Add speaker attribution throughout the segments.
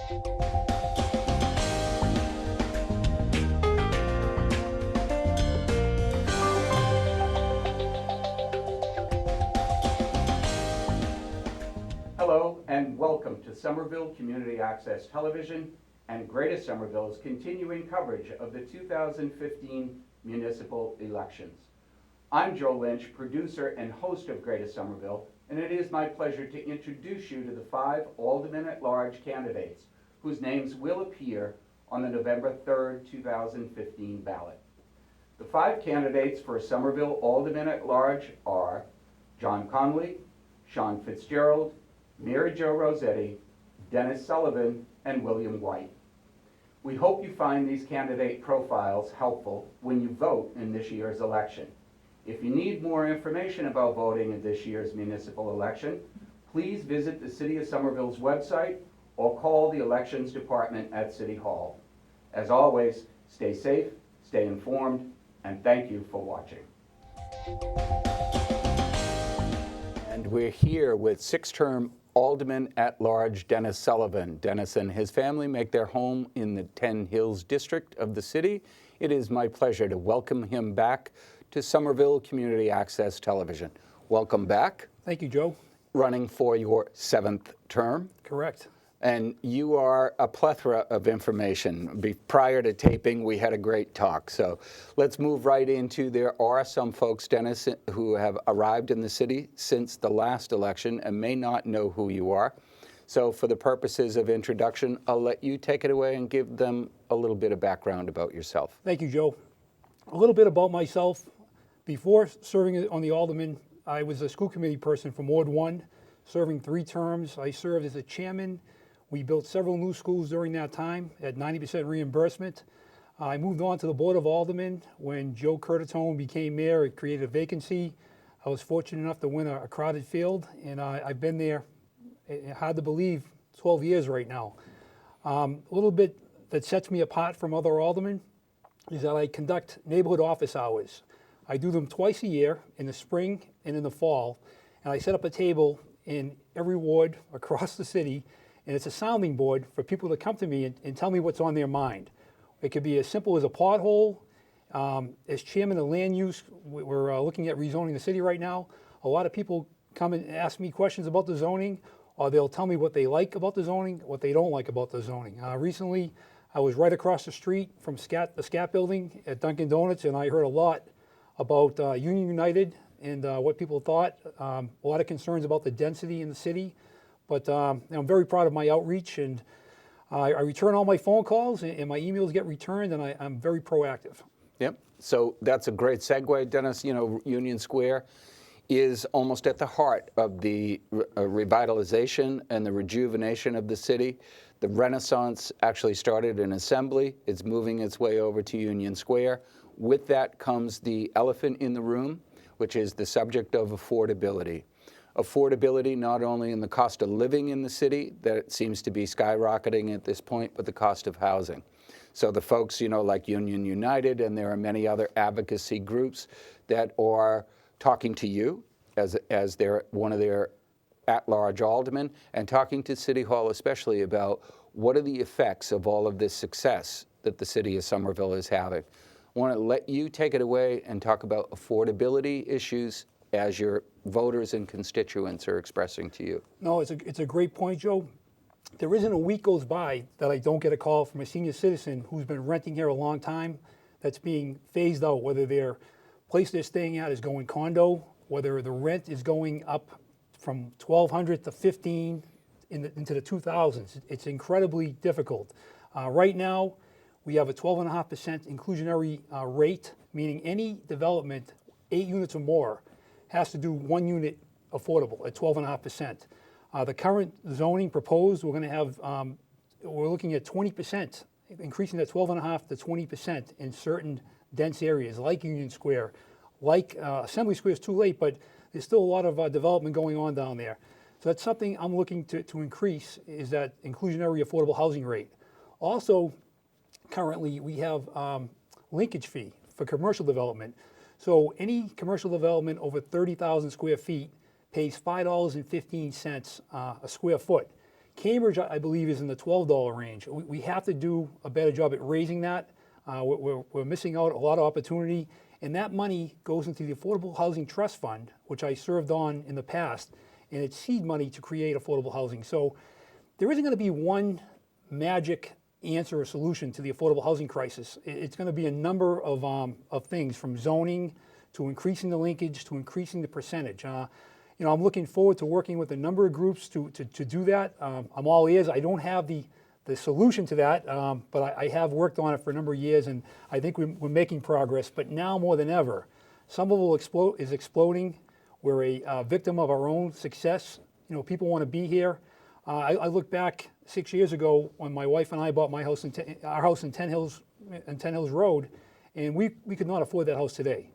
Speaker 1: Hello and welcome to Somerville Community Access Television and Greater Somerville's continuing coverage of the 2015 municipal elections. I'm Joe Lynch, producer and host of Greater Somerville, and it is my pleasure to introduce you to the 5 Alderman-at-Large candidates whose names will appear on the November 3rd, 2015 ballot. The 5 candidates for Somerville Alderman-at-Large are John Connolly, Sean Fitzgerald, Mary Jo Rossetti, Dennis Sullivan, and William White. We hope you find these candidate profiles helpful when you vote in this year's election. If you need more information about voting in this year's municipal election, please visit the City of Somerville's website or call the Elections Department at City Hall. As always, stay safe, stay informed, and thank you for watching. And we're here with 6th-term Alderman-at-Large Dennis Sullivan. Dennis and his family make their home in the 10 Hills district of the city. It is my pleasure to welcome him back to Somerville Community Access Television. Welcome back.
Speaker 2: Thank you, Joe.
Speaker 1: Running for your 7th term.
Speaker 2: Correct.
Speaker 1: And you are a plethora of information. Prior to taping, we had a great talk. So let's move right into, there are some folks, Dennis, who have arrived in the city since the last election and may not know who you are. So for the purposes of introduction, I'll let you take it away and give them a little bit of background about yourself.
Speaker 2: Thank you, Joe. A little bit about myself. Before serving on the Alderman, I was a school committee person from Ward 1, serving 3 terms. I served as a chairman. We built several new schools during that time at 90% reimbursement. I moved on to the Board of Aldermen. When Joe Curtatone became mayor, it created a vacancy. I was fortunate enough to win a crowded field, and I've been there, hard to believe, 12 years right now. A little bit that sets me apart from other aldermen is that I conduct neighborhood office hours. I do them twice a year, in the spring and in the fall, and I set up a table in every ward across the city, and it's a sounding board for people to come to me and tell me what's on their mind. It could be as simple as a pothole. As chairman of land use, we're looking at rezoning the city right now. A lot of people come and ask me questions about the zoning, or they'll tell me what they like about the zoning, what they don't like about the zoning. Recently, I was right across the street from the SCAT building at Dunkin' Donuts, and I heard a lot about Union United and what people thought. A lot of concerns about the density in the city. But I'm very proud of my outreach, and I return all my phone calls, and my emails get returned, and I'm very proactive.
Speaker 1: Yep. So that's a great segue, Dennis. You know, Union Square is almost at the heart of the revitalization and the rejuvenation of the city. The Renaissance actually started in Assembly. It's moving its way over to Union Square. With that comes the elephant in the room, which is the subject of affordability. Affordability not only in the cost of living in the city, that it seems to be skyrocketing at this point, but the cost of housing. So the folks, you know, like Union United, and there are many other advocacy groups that are talking to you as one of their at-large aldermen, and talking to City Hall especially about what are the effects of all of this success that the city of Somerville is having. I want to let you take it away and talk about affordability issues as your voters and constituents are expressing to you.
Speaker 2: No, it's a great point, Joe. There isn't a week goes by that I don't get a call from a senior citizen who's been renting here a long time that's being phased out, whether their place they're staying at is going condo, whether the rent is going up from $1,200 to $1,500 into the 2000s. It's incredibly difficult. Right now, we have a 12.5% inclusionary rate, meaning any development, 8 units or more, has to do 1 unit affordable at 12.5%. The current zoning proposed, we're looking at 20%, increasing that 12.5 to 20% in certain dense areas like Union Square, like Assembly Square is too late, but there's still a lot of development going on down there. So that's something I'm looking to increase, is that inclusionary affordable housing rate. Also, currently we have linkage fee for commercial development. So any commercial development over 30,000 square feet pays $5.15 a square foot. Cambridge, I believe, is in the $12 range. We have to do a better job at raising that. We're missing out a lot of opportunity, and that money goes into the Affordable Housing Trust Fund, which I served on in the past, and it's seed money to create affordable housing. So there isn't going to be one magic answer or solution to the affordable housing crisis. It's going to be a number of things, from zoning to increasing the linkage to increasing the percentage. I'm looking forward to working with a number of groups to do that. I'm all ears. I don't have the solution to that, but I have worked on it for a number of years, and I think we're making progress. But now more than ever, Somerville is exploding. We're a victim of our own success. People want to be here. I look back 6 years ago when my wife and I bought our house in 10 Hills Road, and we could not afford that house today.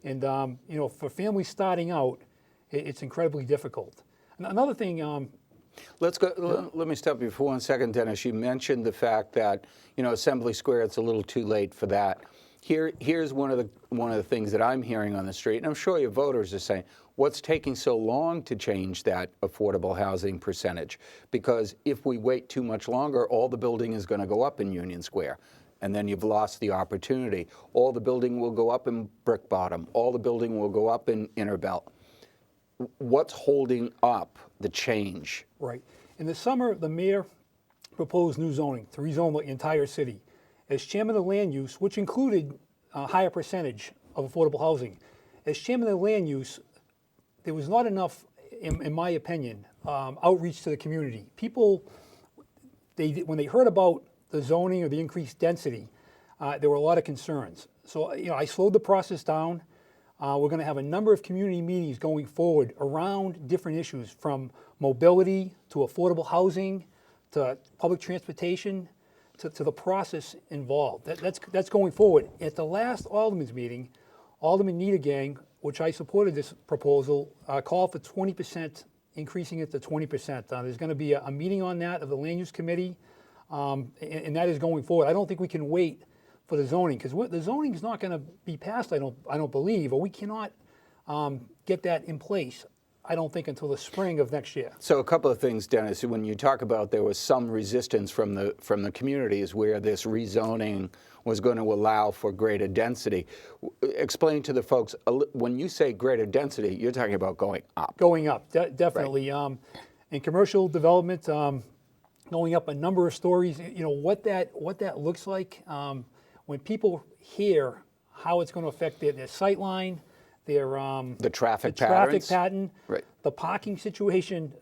Speaker 2: And for families starting out, it's incredibly difficult. Another thing.
Speaker 3: Let's go. Let me stop you for 1 second, Dennis. You mentioned the fact that Assembly Square. It's a little too late for that. Here's one of the things that I'm hearing on the street, and I'm sure your voters are saying, what's taking so long to change that affordable housing percentage? Because if we wait too much longer, all the building is going to go up in Union Square, and then you've lost the opportunity. All the building will go up in Brick Bottom. All the building will go up in Inner Belt. What's holding up the change?
Speaker 2: Right. In the summer, the mayor proposed new zoning to rezone the entire city. As chairman of the land use, which included a higher percentage of affordable housing, as chairman of the land use, there was not enough, in my opinion, outreach to the community. People, when they heard about the zoning or the increased density, there were a lot of concerns. So I slowed the process down. We're going to have a number of community meetings going forward around different issues, from mobility to affordable housing to public transportation to the process involved. That's going forward. At the last Alderman's meeting, Alderman Niedergang, which I supported this proposal, called for 20%, increasing it to 20%. There's going to be a meeting on that of the Land Use Committee, and that is going forward. I don't think we can wait for the zoning, because the zoning is not going to be passed, I don't believe, or we cannot get that in place, I don't think, until the spring of next year.
Speaker 3: So a couple of things, Dennis. When you talk about there was some resistance from the communities where this rezoning was going to allow for greater density, explain to the folks, when you say greater density, you're talking about going up.
Speaker 2: Going up, definitely. Right. In commercial development, going up a number of stories. What that looks like. When people hear how it's going to affect their sight line, the traffic pattern,
Speaker 3: right,
Speaker 2: the parking situation,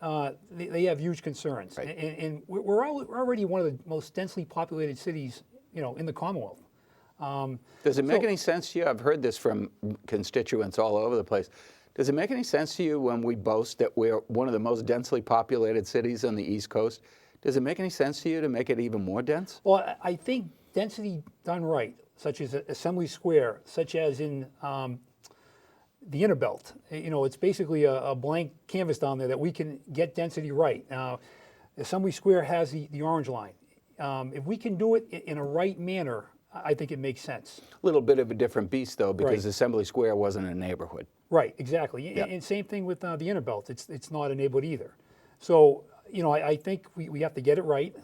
Speaker 2: they have huge concerns.
Speaker 3: Right.
Speaker 2: And we're already one of the most densely populated cities, in the Commonwealth.
Speaker 3: Does it make any sense to you? I've heard this from constituents all over the place. Does it make any sense to you when we boast that we're one of the most densely populated cities on the East Coast? Does it make any sense to you to make it even more dense?
Speaker 2: Well, I think density done right, such as Assembly Square, such as in the Inner Belt, it's basically a blank canvas down there that we can get density right. Assembly Square has the orange line. If we can do it in a right manner, I think it makes sense.
Speaker 3: A little bit of a different beast, though, because
Speaker 2: Right.
Speaker 3: Assembly Square wasn't a neighborhood.
Speaker 2: Right, exactly.
Speaker 3: Yep.
Speaker 2: And same thing with the Inner Belt. It's not a neighborhood either. So, I think we have to get it right.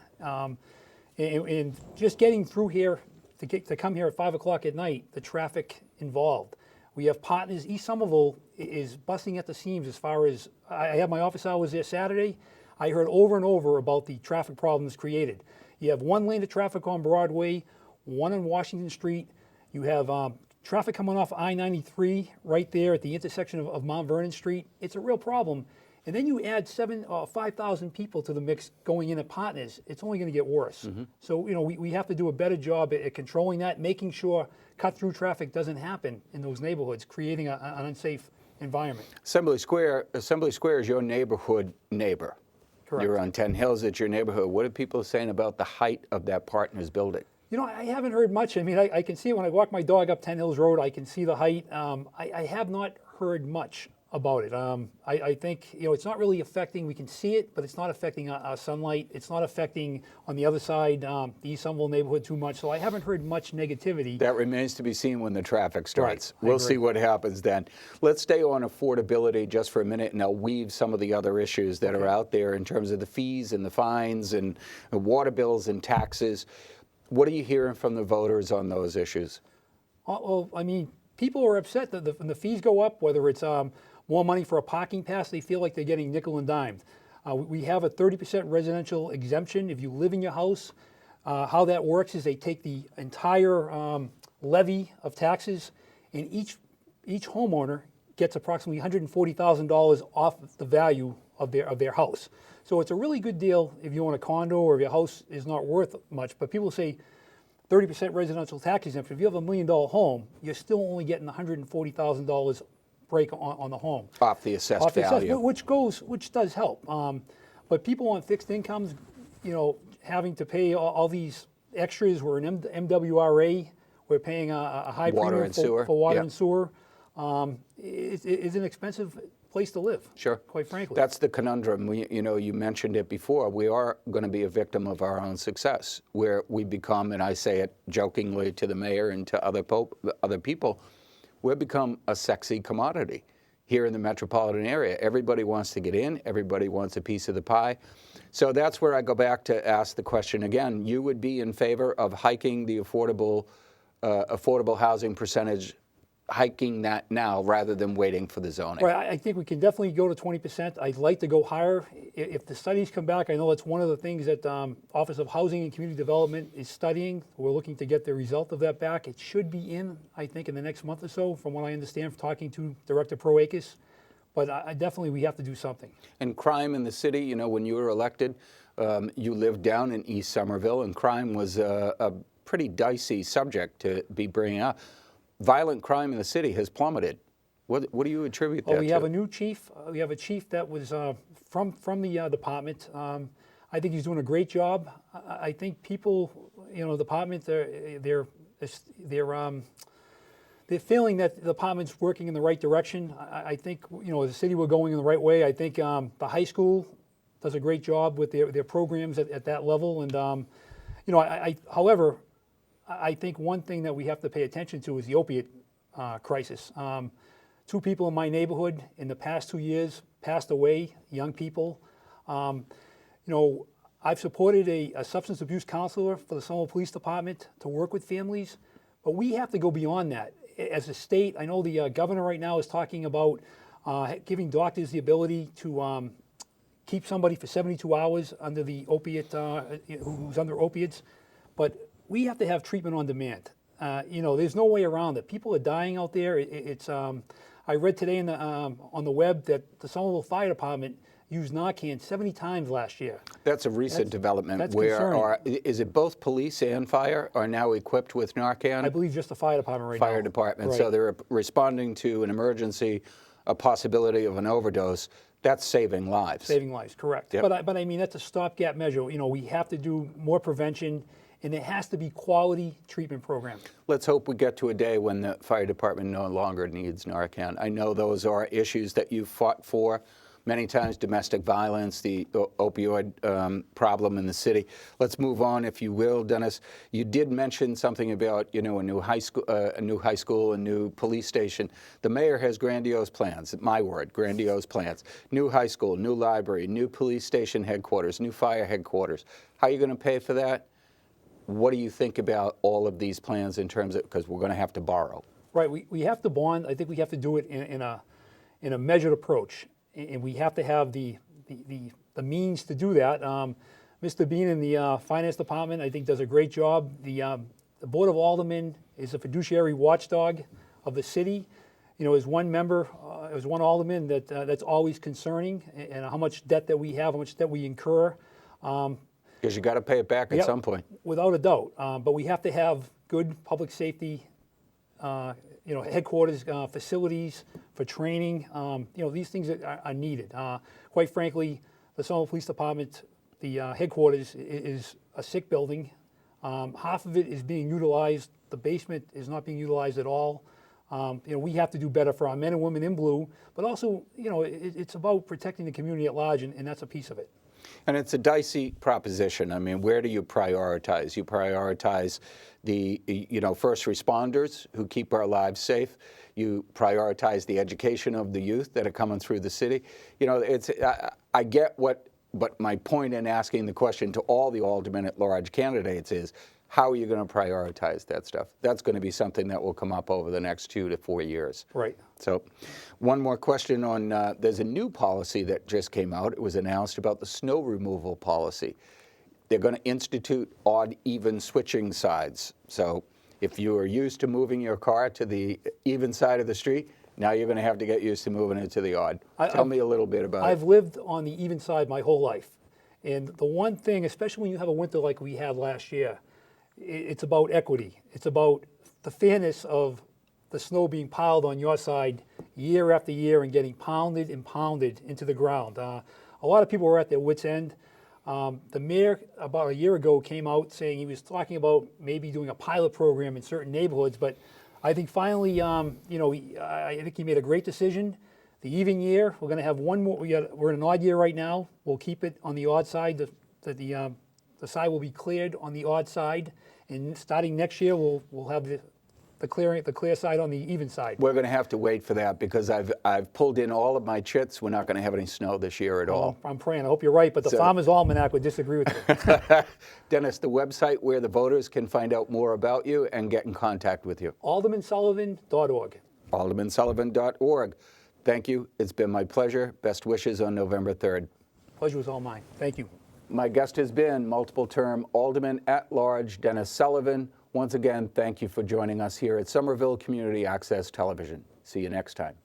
Speaker 2: And just getting through here, to come here at 5 o'clock at night, the traffic involved. We have partners. East Somerville is busting at the seams as far as, I had my office hours there Saturday. I heard over and over about the traffic problems created. You have one lane of traffic on Broadway, one on Washington Street. You have traffic coming off I-93 right there at the intersection of Mount Vernon Street. It's a real problem. And then you add 5,000 people to the mix going in at partners, it's only going to get worse. Mm-hmm. So, we have to do a better job at controlling that, making sure cut-through traffic doesn't happen in those neighborhoods, creating an unsafe environment.
Speaker 3: Assembly Square is your neighborhood neighbor.
Speaker 2: Correct.
Speaker 3: You're on 10 Hills, it's your neighborhood. What are people saying about the height of that partner's building?
Speaker 2: I haven't heard much. I mean, I can see it when I walk my dog up 10 Hills Road, I can see the height. I have not heard much about it. I think, it's not really affecting, we can see it, but it's not affecting our sunlight. It's not affecting on the other side, the East Somerville neighborhood too much. So I haven't heard much negativity.
Speaker 3: That remains to be seen when the traffic starts.
Speaker 2: Right, I
Speaker 3: We'll
Speaker 2: agree.
Speaker 3: see what happens then. Let's stay on affordability just for a minute, and I'll weave some of the other issues that are out there in terms of the fees and the fines and the water bills and taxes. What are you hearing from the voters on those issues?
Speaker 2: Well, I mean, people are upset that when the fees go up, whether it's more money for a parking pass, they feel like they're getting nickel and dimed. We have a 30% residential exemption if you live in your house. How that works is they take the entire levy of taxes, and each homeowner gets approximately $140,000 off the value of their house. So it's a really good deal if you own a condo or if your house is not worth much. But people say 30% residential tax exemption. If you have $1 million home, you're still only getting $140,000 break on the home.
Speaker 3: Off the assessed value.
Speaker 2: Which does help. But people on fixed incomes, having to pay all these extras. We're an MWRA. We're paying a high
Speaker 3: Water
Speaker 2: premium
Speaker 3: and sewer.
Speaker 2: for water
Speaker 3: Yeah.
Speaker 2: and sewer. It's an expensive place to live.
Speaker 3: Sure.
Speaker 2: Quite frankly.
Speaker 3: That's the conundrum. You mentioned it before. We are going to be a victim of our own success, where we become, and I say it jokingly to the mayor and to other people, we've become a sexy commodity here in the metropolitan area. Everybody wants to get in. Everybody wants a piece of the pie. So that's where I go back to ask the question again. You would be in favor of hiking the affordable housing percentage, hiking that now rather than waiting for the zoning?
Speaker 2: Right, I think we can definitely go to 20%. I'd like to go higher. If the studies come back, I know it's one of the things that Office of Housing and Community Development is studying. We're looking to get the result of that back. It should be in, I think, in the next month or so, from what I understand from talking to Director Proakis. But we have to do something.
Speaker 3: And crime in the city, when you were elected, you lived down in East Somerville, and crime was a pretty dicey subject to be bringing up. Violent crime in the city has plummeted. What do you attribute that to?
Speaker 2: We have a new chief. We have a chief that was from the department. I think he's doing a great job. I think people, the department, they're feeling that the department's working in the right direction. I think, as a city, we're going in the right way. I think the high school does a great job with their programs at that level. And, however, I think one thing that we have to pay attention to is the opiate crisis. 2 people in my neighborhood in the past 2 years passed away, young people. I've supported a substance abuse counselor for the Somerville Police Department to work with families, but we have to go beyond that. As a state, I know the governor right now is talking about giving doctors the ability to keep somebody for 72 hours under the opiate, who's under opiates, but we have to have treatment on demand. There's no way around it. People are dying out there. I read today on the web that the Somerville Fire Department used Narcan 70 times last year.
Speaker 3: That's a recent development.
Speaker 2: That's
Speaker 3: where
Speaker 2: concerning.
Speaker 3: Is it both police and fire are now equipped with Narcan?
Speaker 2: I believe just the fire department right now.
Speaker 3: Fire department.
Speaker 2: Right.
Speaker 3: So they're responding to an emergency, a possibility of an overdose. That's saving lives.
Speaker 2: Saving lives, correct.
Speaker 3: Yep.
Speaker 2: But I mean, that's a stopgap measure. We have to do more prevention, and there has to be quality treatment programs.
Speaker 3: Let's hope we get to a day when the fire department no longer needs Narcan. I know those are issues that you've fought for many times, domestic violence, the opioid problem in the city. Let's move on, if you will, Dennis. You did mention something about, a new high school, a new police station. The mayor has grandiose plans, my word, grandiose plans. New high school, new library, new police station headquarters, new fire headquarters. How are you going to pay for that? What do you think about all of these plans in terms of, because we're going to have to borrow?
Speaker 2: Right, we have to bond. I think we have to do it in a measured approach, and we have to have the means to do that. Mr. Bean in the finance department, I think, does a great job. The Board of Aldermen is a fiduciary watchdog of the city. As one member, as one alderman, that's always concerning, and how much debt that we have, how much debt we incur.
Speaker 3: Because you got to pay it back at some point.
Speaker 2: Without a doubt. But we have to have good public safety, headquarters, facilities for training. These things are needed. Quite frankly, the Somerville Police Department, the headquarters is a sick building. Half of it is being utilized. The basement is not being utilized at all. We have to do better for our men and women in blue, but also, it's about protecting the community at large, and that's a piece of it.
Speaker 3: And it's a dicey proposition. I mean, where do you prioritize? You prioritize the, first responders who keep our lives safe. You prioritize the education of the youth that are coming through the city. I get but my point in asking the question to all the aldermen at large candidates is, how are you going to prioritize that stuff? That's going to be something that will come up over the next 2 to 4 years.
Speaker 2: Right.
Speaker 3: So one more question on, there's a new policy that just came out. It was announced about the snow removal policy. They're going to institute odd, even switching sides. So if you are used to moving your car to the even side of the street, now you're going to have to get used to moving it to the odd. Tell me a little bit about it.
Speaker 2: I've lived on the even side my whole life. And the one thing, especially when you have a winter like we had last year, it's about equity. It's about the fairness of the snow being piled on your side year after year and getting pounded and pounded into the ground. A lot of people were at their wits' end. The mayor, about a year ago, came out saying he was talking about maybe doing a pilot program in certain neighborhoods, but I think finally, I think he made a great decision. The even year, we're going to have one more. We're in an odd year right now. We'll keep it on the odd side. The side will be cleared on the odd side, and starting next year, we'll have the clear side on the even side.
Speaker 3: We're going to have to wait for that because I've pulled in all of my chits. We're not going to have any snow this year at all.
Speaker 2: I'm praying. I hope you're right, but the Farmer's Almanac would disagree with you.
Speaker 3: Dennis, the website where the voters can find out more about you and get in contact with you.
Speaker 2: aldermansullivan.org.
Speaker 3: aldermansullivan.org. Thank you. It's been my pleasure. Best wishes on November 3rd.
Speaker 2: Pleasure was all mine. Thank you.
Speaker 3: My guest has been multiple-term Alderman at Large Dennis Sullivan. Once again, thank you for joining us here at Somerville Community Access Television. See you next time.